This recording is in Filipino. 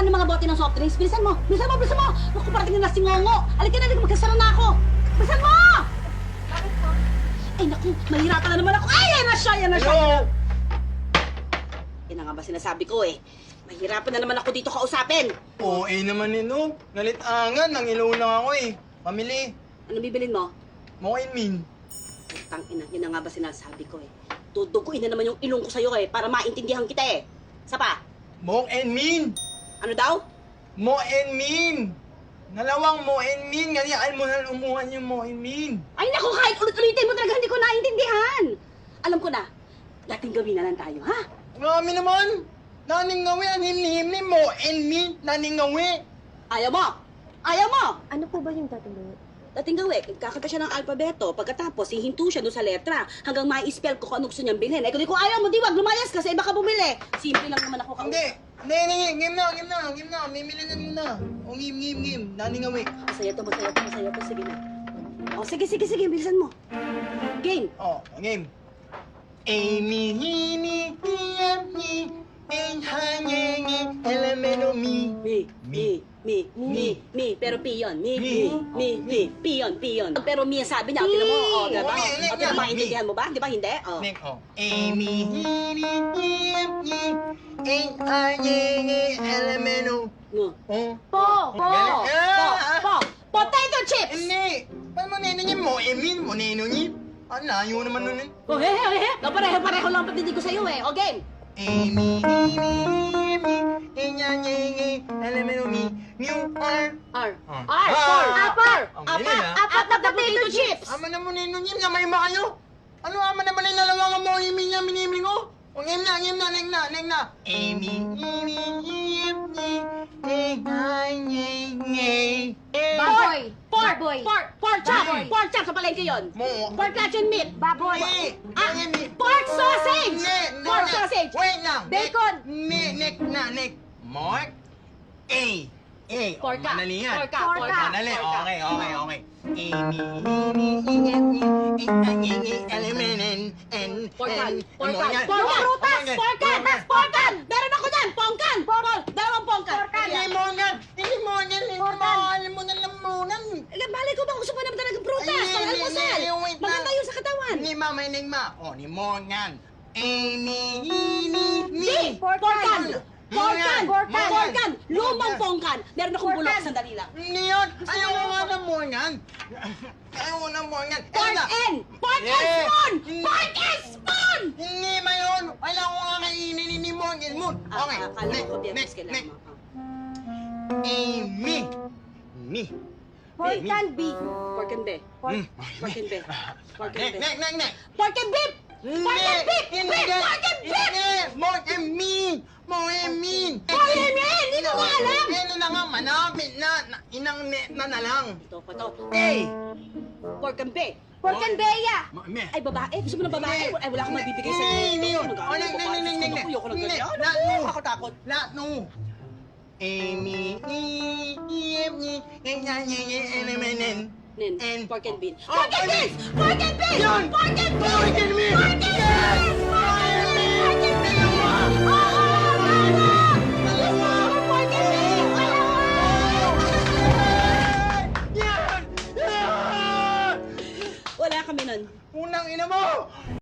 ng mga bote ng soft drinks. Bilisan mo! Bilisan mo! Bilisan mo! Naku, parating na si Ngongo! Halika na, magkasara na ako! Bilisan mo! Ay, naku, mahirapan na naman ako. Ay, yan na siya! Yan na siya! Hello? Yan na nga ba sinasabi ko eh. Mahirapan na naman ako dito kausapin. Oo, naman no. Nalit-angan, nangilaw lang ako eh. Pamili. Ano bibilin mo? Mo and mean. Putang ina, yan na nga ba sinasabi ko eh. Duduguin na naman yung ilong ko sa'yo eh, para maintindihan kita eh. Isa pa? Mo and mean. Ano daw? Mo and mean. Nalawang mo and mean. Ganyan mo na umuhan yung mo and mean. Ay naku, kahit ulit-ulitin mo talaga hindi ko naintindihan. Alam ko na, dating gawin na lang tayo, ha? Marami naman. Naning ngawi ang himni-himni mo and mean. Naning ngawi. Ayaw mo! Ayaw mo! Ano po ba yung tatanungin? Dating gawin, kakanta siya ng alpabeto. Pagkatapos, hihinto siya doon sa letra hanggang ma-spell ko kung ano gusto niyang bilhin. Eh, kung ayaw mo, di wag, lumayas ka sa iba ka bumili. Simple lang naman ako. Hindi. Hindi. Game na. Mimili na muna. O game. Naning ngawi. Masaya to. Sige na. O, sige, bilisan mo. Game. Oh, game. Amy, hini, hiyami, enhanyengi, elemento mi. Me. Pero P yun. Me. P yun. Pero me sabi niya, tinan mo, o, diba? O, pero maintindihan mo ba? Di ba hindi? O. Nick, oh. Amy, hini, hiyami, enhanyengi, elemento. No. Oh. Po! Potato chips! Hindi. Paano mo nino niya mo? Emin mo nino niya? Ang layo naman nun eh. Oh, he. Pareho lang patinig ko sa'yo eh. O, game. Amy, hini, enhanyengi, elemento mi. Mew, R. R. Apar! Ang galing ah. Apat na potato chips! Ama na mo nino niya, namay ba kayo? Ano ama naman yung nalawangan mo, Amy niya, miniming ko? O, game na. Amy, enhanyengi, Baboy! Pork! Baboy! Pork chop! Pork chop sa palengke yun! Mo. Pork luncheon meat! Baboy! Pork sausage! Pork sausage! Wait lang. Bacon! Nick. Mark. A. Porka. Manali yan. Porka. Manali. Okay. Porkan. Prutas. Porkan! Meron ako dyan! Pongkan! Dalawang pongkan! Hindi mo yan. Mo na lamunan. Eh, malay ko ba gusto mo naman talagang prutas? Ay, Pang almusal! wait lang. Maganda yun sa katawan! Ni mama, ni Morgan. Porkan! Lumang pongkan! Meron akong bulok, sandali lang. Hindi yun. Ayaw ko nga ng Morgan. Pork and! Pork and Yeah. spoon! Mm. Pork and spoon! Hindi ba yun? Ayaw ko nga kainin ni Morgan Moon. Okay, Akala ko biyernes kailangan next. mo. Amy. Me. Pork and beef! Pork and beef. Mm. Pork and beef. Pork and beef. Next. Pork and beef! Pork and beef! Hindi. Pork and beef! Hindi. More and mean. Hindi ko alam! Ano na nga, manapit na. Inang net na lang. Ito pa to. A. Pork and beef. Pork and beya! Me. Ay, babae? Gusto mo ng babae? Ay, wala akong mabibigay sa iyo. Hindi yun. Ayoko ng ganyan. Lahat no. Ako takot. Lahat no. Amy, Nen, And- pork and beans. Oh, Pork and beans! Pork and beans! Yun! Pork and beans! Pork and beans! Pork